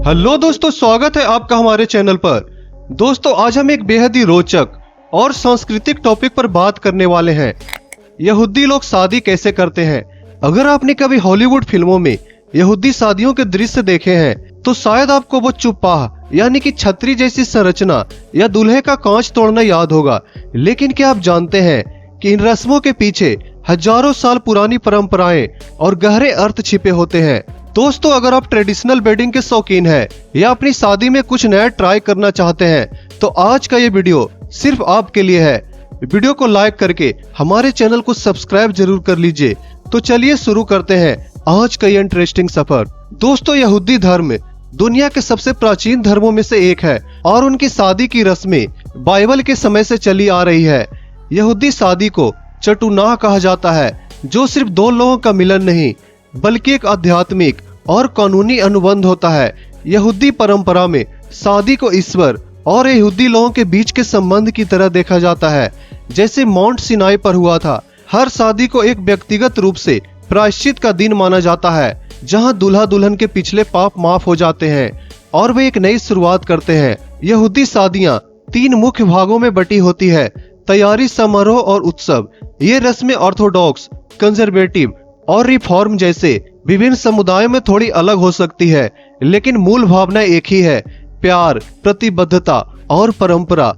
Hello दोस्तों, स्वागत है आपका हमारे चैनल पर। दोस्तों, आज हम एक बेहद ही रोचक और सांस्कृतिक टॉपिक पर बात करने वाले हैं। यहूदी लोग शादी कैसे करते हैं। अगर आपने कभी हॉलीवुड फिल्मों में यहूदी शादियों के दृश्य देखे हैं तो शायद आपको वो चुप्पाह यानी कि छतरी जैसी संरचना या दूल्हे का कांच तोड़ना याद होगा। लेकिन क्या आप जानते हैं कि इन रस्मों के पीछे हजारों साल पुरानी परंपराएं और गहरे अर्थ छिपे होते हैं। दोस्तों, अगर आप ट्रेडिशनल वेडिंग के शौकीन हैं या अपनी शादी में कुछ नया ट्राई करना चाहते हैं तो आज का ये वीडियो सिर्फ आपके लिए है। वीडियो को लाइक करके हमारे चैनल को सब्सक्राइब जरूर कर लीजिए। तो चलिए शुरू करते हैं आज का ये इंटरेस्टिंग सफर। दोस्तों, यहूदी धर्म दुनिया के सबसे प्राचीन धर्मों में से एक है और उनकी शादी की रस्में बाइबल के समय से चली आ रही है। यहूदी शादी को चटुनाह कहा जाता है, जो सिर्फ दो लोगों का मिलन नहीं बल्कि एक आध्यात्मिक और कानूनी अनुबंध होता है। यहूदी परंपरा में शादी को ईश्वर और यहूदी लोगों के बीच के संबंध की तरह देखा जाता है, जैसे माउंट सिनाई पर हुआ था। हर शादी को एक व्यक्तिगत रूप से प्रायश्चित का दिन माना जाता है, जहां दूल्हा दुल्हन के पिछले पाप माफ हो जाते हैं और वे एक नई शुरुआत करते हैं। यहूदी शादियां 3 मुख्य भागों में बटी होती है: तैयारी, समारोह और उत्सव। ये रस्में ऑर्थोडॉक्स, कंजर्वेटिव और रिफॉर्म जैसे विभिन्न समुदायों में थोड़ी अलग हो सकती है, लेकिन मूल भावना एक ही है: प्यार, प्रतिबद्धता और परंपरा।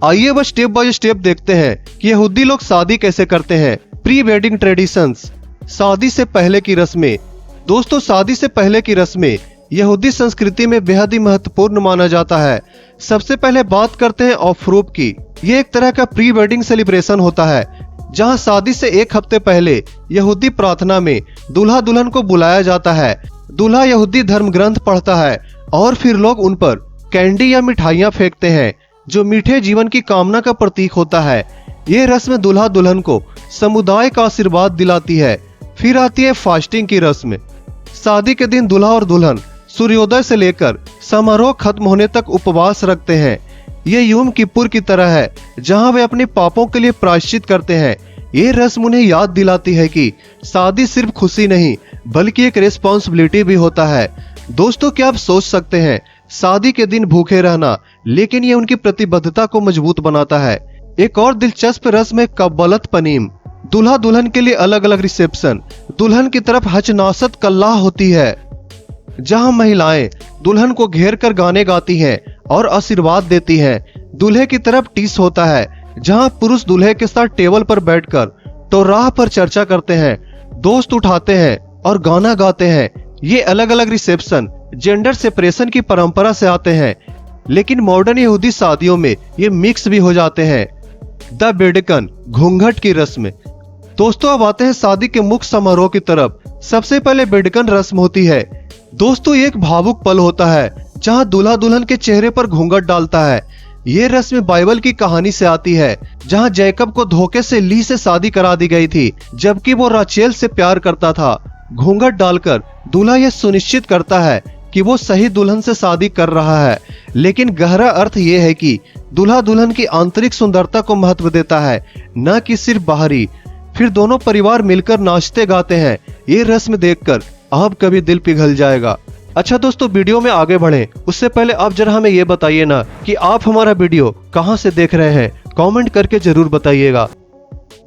आइए बस स्टेप बाय स्टेप देखते हैं कि यहूदी लोग शादी कैसे करते हैं। प्री वेडिंग ट्रेडिशंस, शादी से पहले की रस्में। दोस्तों, शादी से पहले की रस्में यहूदी संस्कृति में बेहद ही महत्वपूर्ण माना जाता है। सबसे पहले बात करते हैं ऑफरूप की। ये एक तरह का प्री वेडिंग सेलिब्रेशन होता है, जहां शादी से एक हफ्ते पहले यहूदी प्रार्थना में दूल्हा दुल्हन को बुलाया जाता है। दूल्हा यहूदी धर्म ग्रंथ पढ़ता है और फिर लोग उन पर कैंडी या मिठाइयां फेंकते हैं, जो मीठे जीवन की कामना का प्रतीक होता है। ये रस्म दूल्हा दुल्हन को समुदाय का आशीर्वाद दिलाती है। फिर आती है फास्टिंग की रस्म। शादी के दिन दूल्हा और दुल्हन सूर्योदय से लेकर समारोह खत्म होने तक उपवास रखते हैं। ये यूम किपुर की तरह है, जहां वे अपने पापों के लिए प्रायश्चित करते हैं। ये रस्म उन्हें याद दिलाती है कि शादी सिर्फ खुशी नहीं बल्कि एक रिस्पॉन्सिबिलिटी भी होता है। दोस्तों, क्या आप सोच सकते हैं, शादी के दिन भूखे रहना, लेकिन ये उनकी प्रतिबद्धता को मजबूत बनाता है। एक और दिलचस्प रस्म है कब्बलत पनीम। दूल्हा दुल्हन के लिए अलग अलग रिसेप्शन। दुल्हन की तरफ हचनासत कल्लाह होती है, जहां महिलाएं दुल्हन को घेर कर गाने गाती हैं और आशीर्वाद देती हैं। दूल्हे की तरफ टीस होता है, जहां पुरुष दूल्हे के साथ टेबल पर बैठकर तौराह पर चर्चा करते हैं, दोस्त उठाते हैं और गाना गाते हैं। ये अलग अलग रिसेप्शन जेंडर सेपरेशन की परंपरा से आते हैं, लेकिन मॉडर्न यहूदी शादियों में ये मिक्स भी हो जाते हैं। द बेडकन, घूंघट की रस्म। दोस्तों, अब आते हैं शादी के मुख्य समारोह की तरफ। सबसे पहले बेडकन रस्म होती है। दोस्तों, ये एक भावुक पल होता है जहां दूल्हा दुल्हन के चेहरे पर घूंघट डालता है। ये रस्म बाइबल की कहानी से आती है, जहां जैकब को धोखे से ली से शादी करा दी गई थी, जबकि वो राचेल से प्यार करता था। घूंघट डालकर दूल्हा यह सुनिश्चित करता है कि वो सही दुल्हन से शादी कर रहा है, लेकिन गहरा अर्थ ये है कि दूल्हा दुल्हन की आंतरिक सुंदरता को महत्व देता है, न कि सिर्फ बाहरी। फिर दोनों परिवार मिलकर नाचते गाते हैं। ये रस्म देखकर आप कभी दिल पिघल जाएगा। अच्छा दोस्तों, वीडियो में आगे बढ़े उससे पहले आप जरा हमें ये बताइए ना कि आप हमारा वीडियो कहां से देख रहे हैं। कमेंट करके जरूर बताइएगा।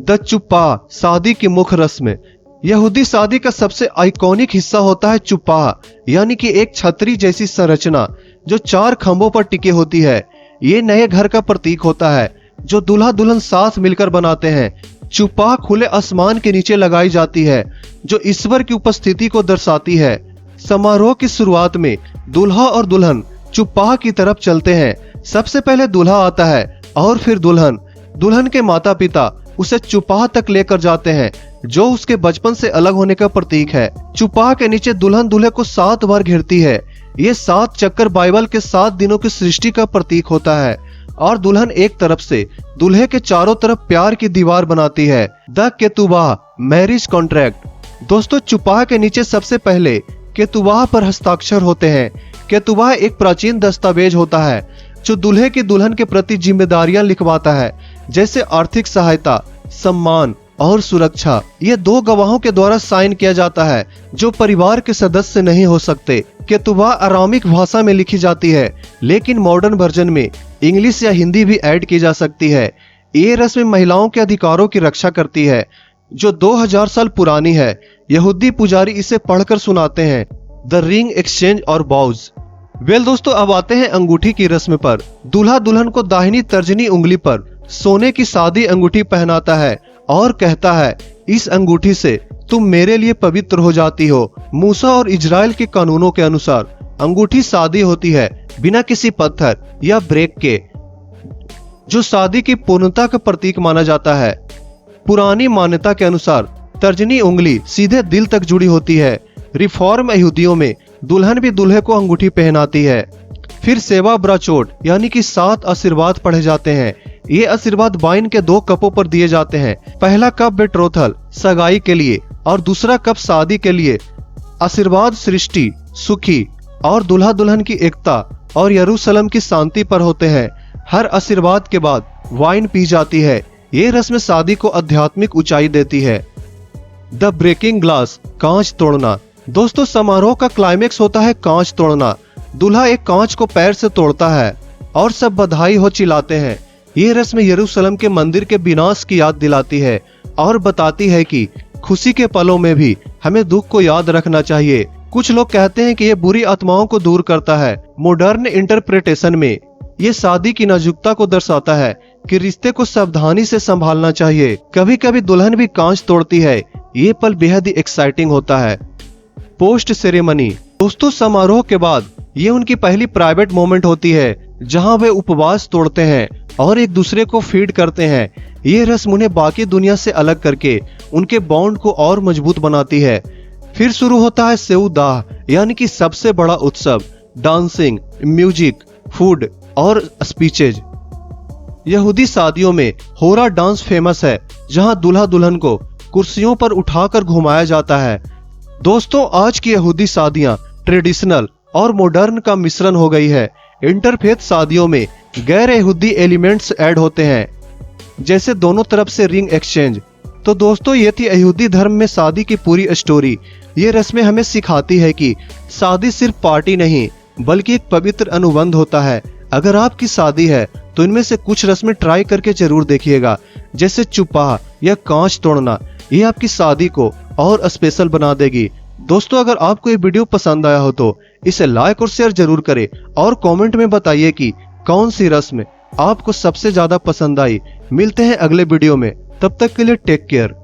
द चुप्पाह, शादी की मुख्य रस्म। यहूदी शादी का सबसे आइकॉनिक हिस्सा होता है चुप्पाह, यानी कि एक छतरी जैसी संरचना जो 4 खंभों पर टिकी होती है। ये नए घर का प्रतीक होता है, जो दूल्हा दुल्हन साथ मिलकर बनाते हैं। चुप्पाह खुले आसमान के नीचे लगाई जाती है, जो ईश्वर की उपस्थिति को दर्शाती है। समारोह की शुरुआत में दूल्हा और दुल्हन चुप्पाह की तरफ चलते हैं। सबसे पहले दूल्हा आता है और फिर दुल्हन। दुल्हन के माता पिता उसे चुप्पाह तक लेकर जाते हैं, जो उसके बचपन से अलग होने का प्रतीक है। चुप्पाह के नीचे दुल्हन दूल्हे को 7 बार घेरती है। ये 7 चक्कर बाइबल के 7 दिनों की सृष्टि का प्रतीक होता है और दुल्हन एक तरफ से दूल्हे के चारों तरफ प्यार की दीवार बनाती है। The ketubah, marriage contract. दोस्तों, चुप्पाह के नीचे सबसे पहले केतुबाह पर हस्ताक्षर होते हैं। केतुबाह एक प्राचीन दस्तावेज होता है जो दूल्हे की दुल्हन के प्रति जिम्मेदारियां लिखवाता है, जैसे आर्थिक सहायता, सम्मान और सुरक्षा। ये 2 गवाहों के द्वारा साइन किया जाता है, जो परिवार के सदस्य नहीं हो सकते। केतुबा अरामिक भाषा में लिखी जाती है, लेकिन मॉडर्न वर्जन में इंग्लिश या हिंदी भी ऐड की जा सकती है। ये रस्म महिलाओं के अधिकारों की रक्षा करती है, जो 2000 साल पुरानी है। यहूदी पुजारी इसे पढ़कर सुनाते हैं, द रिंग एक्सचेंज और बाउज। वेल दोस्तों, अब आते हैं अंगूठी की रस्म पर। दूल्हा दुल्हन को दाहिनी तर्जनी उंगली पर सोने की सादी अंगूठी पहनाता है और कहता है, इस अंगूठी से तुम मेरे लिए पवित्र हो जाती हो। मूसा और इजराइल के कानूनों के अनुसार अंगूठी सादी होती है, बिना किसी पत्थर या ब्रेक के, जो शादी की पूर्णता का प्रतीक माना जाता है। पुरानी मान्यता के अनुसार तर्जनी उंगली सीधे दिल तक जुड़ी होती है। रिफॉर्म यहूदियों में दुल्हन भी दूल्हे को अंगूठी पहनाती है। फिर सेवा ब्राचोट यानी कि 7 आशीर्वाद पढ़े जाते हैं। ये आशीर्वाद वाइन के 2 कपों पर दिए जाते हैं। पहला कप बेट्रोथल सगाई के लिए और दूसरा कप शादी के लिए। आशीर्वाद सृष्टि, सुखी और दूल्हा दुल्हन की एकता और यरूशलेम की शांति पर होते हैं। हर आशीर्वाद के बाद वाइन पी जाती है। ये रस्म शादी को आध्यात्मिक ऊंचाई देती है। द ब्रेकिंग ग्लास, कांच तोड़ना। दोस्तों, समारोह का क्लाइमेक्स होता है कांच तोड़ना। दूल्हा एक कांच को पैर से तोड़ता है और सब बधाई हो चिल्लाते हैं। ये रस्म यरूशलेम के मंदिर के विनाश की याद दिलाती है और बताती है कि खुशी के पलों में भी हमें दुख को याद रखना चाहिए। कुछ लोग कहते हैं कि ये बुरी आत्माओं को दूर करता है। मॉडर्न इंटरप्रिटेशन में ये शादी की नाजुकता को दर्शाता है कि रिश्ते को सावधानी से संभालना चाहिए। कभी कभी दुल्हन भी कांच तोड़ती है। ये पल बेहद ही एक्साइटिंग होता है। Post ceremony. दोस्तों, समारोह के बाद ये उनकी पहली प्राइवेट मोमेंट होती है, जहां वे उपवास तोड़ते हैं और एक दूसरे को फीड करते हैं। ये रस्म उन्हें बाकी दुनिया से अलग करके उनके बॉन्ड को और मजबूत बनाती है। फिर शुरू होता है सेउदाह, यानी कि सबसे बड़ा उत्सव। डांसिंग, म्यूजिक, फूड और स्पीचेज। यहूदी शादियों में होरा डांस फेमस है, जहां दूल्हा दुल्हन को कुर्सियों पर उठाकर घुमाया जाता है। दोस्तों, आज की यहूदी शादियां ट्रेडिशनल और मॉडर्न का मिश्रण हो गई है। इंटरफेथ शादियों में गैर यहूदी एलिमेंट्स ऐड होते हैं, जैसे दोनों तरफ से रिंग एक्सचेंज। तो दोस्तों, ये थी यहूदी धर्म में शादी की पूरी स्टोरी। ये रस्में हमें सिखाती है कि शादी सिर्फ पार्टी नहीं, बल्कि एक पवित्र अनुबंध होता है। अगर आपकी शादी है तो इनमें से कुछ रस्में ट्राई करके जरूर देखिएगा, जैसे चुपाह या कांच तोड़ना। ये आपकी शादी को और स्पेशल बना देगी। दोस्तों, अगर आपको ये वीडियो पसंद आया हो तो इसे लाइक और शेयर जरूर करें और कमेंट में बताइए कि कौन सी रस्म आपको सबसे ज्यादा पसंद आई। मिलते हैं अगले वीडियो में, तब तक के लिए टेक केयर।